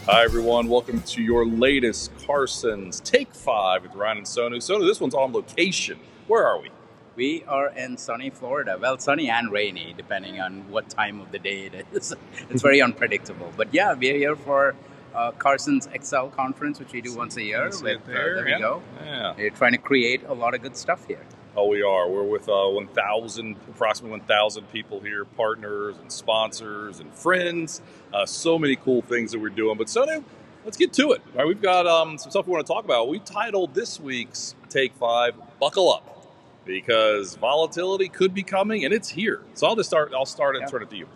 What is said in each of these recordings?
Hi, everyone. Welcome to your latest Carson's Take 5 with Ryan and Sonu. Sonu, this one's on location. Where are we? We are in sunny Florida. Well, sunny and rainy, depending on what time of the day it is. It's very unpredictable. But yeah, we're here for Carson's Excel conference, which we do once a year. There we go. Yeah. We're trying to create a lot of good stuff here. Oh, we are. We're with approximately 1,000 people here, partners and sponsors and friends. So many cool things that we're doing. But Sonu, let's get to it. All right, we've got some stuff we want to talk about. We titled this week's Take 5, Buckle Up, because volatility could be coming, and it's here. So I'll start and turn it to you.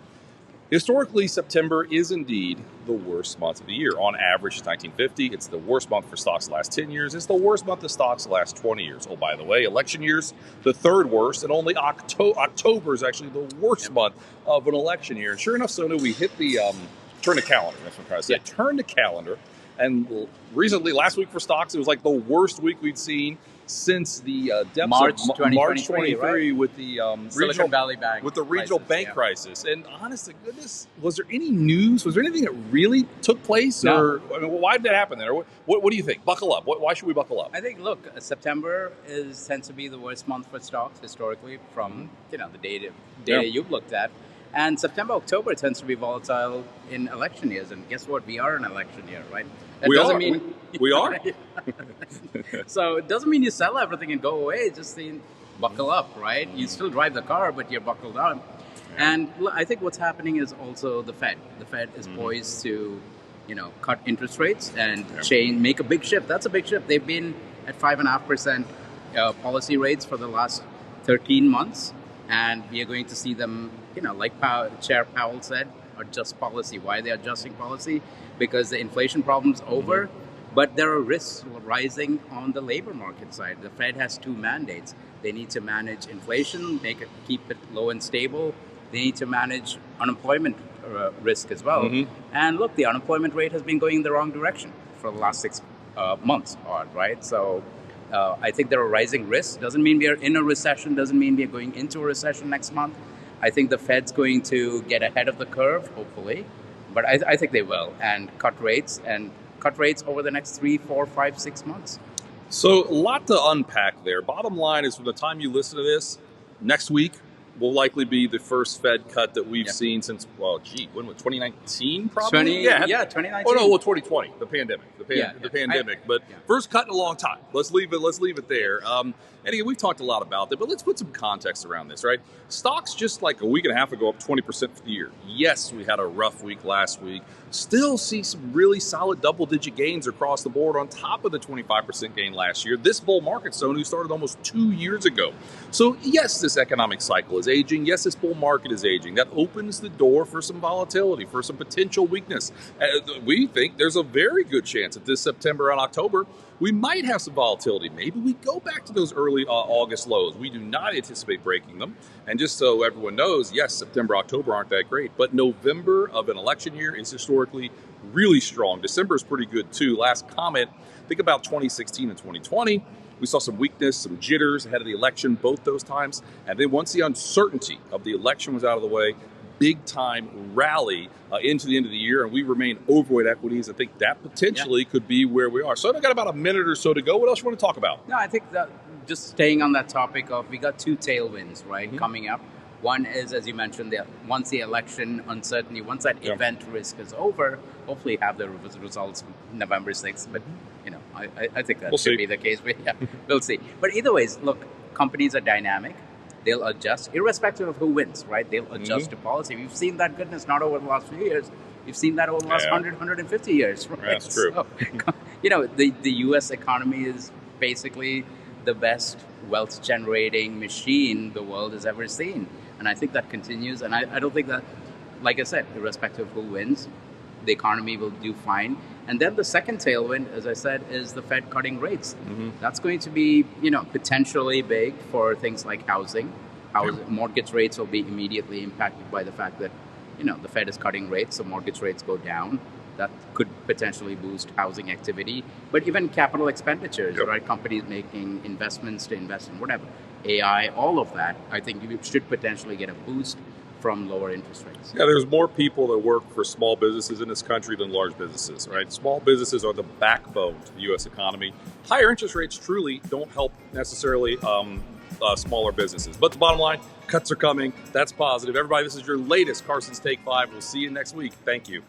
Historically, September is indeed the worst month of the year. On average, it's 1950. It's the worst month for stocks the last 10 years. It's the worst month of stocks the last 20 years. Oh, by the way, election years, the third worst, and only October is actually the worst month of an election year. And sure enough, Sonu, we hit the turn the calendar. That's what I'm trying to say. Turn the calendar. And recently, last week for stocks, it was like the worst week we'd seen since the depths March of 2023, March 23 right? with the Silicon Valley Bank with the regional crisis, bank crisis. And honest to goodness, was there any news? Was there anything that really took place? No. Or I mean, why did that happen then? Or what do you think? Buckle up. Why should we buckle up? I think, look, September tends to be the worst month for stocks historically from the data you've looked at. And September, October tends to be volatile in election years. And guess what? We are in election year, right? That doesn't mean we are. So it doesn't mean you sell everything and go away. It just means buckle up, right? You still drive the car, but you're buckled up. And I think what's happening is also the Fed. The Fed is poised to, cut interest rates and make a big shift. That's a big shift. They've been at 5.5% policy rates for the last 13 months. And we are going to see them, like Chair Powell said, adjust policy. Why are they adjusting policy? Because the inflation problem's over, but there are risks rising on the labor market side. The Fed has two mandates. They need to manage inflation, keep it low and stable. They need to manage unemployment risk as well. And look, the unemployment rate has been going in the wrong direction for the last 6 months, right? So I think there are rising risks. Doesn't mean we are in a recession. Doesn't mean we are going into a recession next month. I think the Fed's going to get ahead of the curve, hopefully. But I think they will, and cut rates over the next 3, 4, 5, 6 months. So a lot to unpack there. Bottom line is, from the time you listen to this, next week will likely be the first Fed cut that we've seen since, when was 2019 probably? 2019. Oh no, 2020, the pandemic. But first cut in a long time. Let's leave it there. And again, we've talked a lot about that, but let's put some context around this, right? Stocks just like a week and a half ago up 20% for the year. Yes, we had a rough week last week. Still see some really solid double-digit gains across the board on top of the 25% gain last year. This bull market, Sonu, started almost 2 years ago. So yes, this economic cycle is aging. Yes, this bull market is aging. That opens the door for some volatility, for some potential weakness. We think there's a very good chance that this September and October, we might have some volatility. Maybe we go back to those early August lows. We do not anticipate breaking them. And just so everyone knows, yes, September, October aren't that great, but November of an election year is historically really strong. December is pretty good too. Last comment, think about 2016 and 2020. We saw some weakness, some jitters ahead of the election, both those times. And then once the uncertainty of the election was out of the way, big time rally into the end of the year, and we remain overweight equities. I think that potentially could be where we are. So I've got about a minute or so to go. What else you want to talk about? No, I think that just staying on that topic of, we got two tailwinds, right, coming up. One is, as you mentioned, once the election uncertainty, once that event risk is over, hopefully have the results November 6th. But, I think that should be the case. We'll see. But either ways, look, companies are dynamic. They'll adjust, irrespective of who wins, right? They'll adjust to policy. We've seen that goodness not over the last few years. We've seen that over the last 100, 150 years, right? That's true. So, the U.S. economy is basically the best wealth-generating machine the world has ever seen. And I think that continues. And I don't think that, like I said, irrespective of who wins, the economy will do fine. And then the second tailwind, as I said, is the Fed cutting rates. That's going to be, potentially big for things like housing. Mortgage rates will be immediately impacted by the fact that, the Fed is cutting rates, so mortgage rates go down. That could potentially boost housing activity. But even capital expenditures, right? Companies making investments to invest in whatever, AI, all of that, I think you should potentially get a boost from lower interest rates. Yeah, there's more people that work for small businesses in this country than large businesses, right? Small businesses are the backbone to the U.S. economy. Higher interest rates truly don't help necessarily smaller businesses. But the bottom line, cuts are coming. That's positive. Everybody, this is your latest Carson's Take 5. We'll see you next week. Thank you.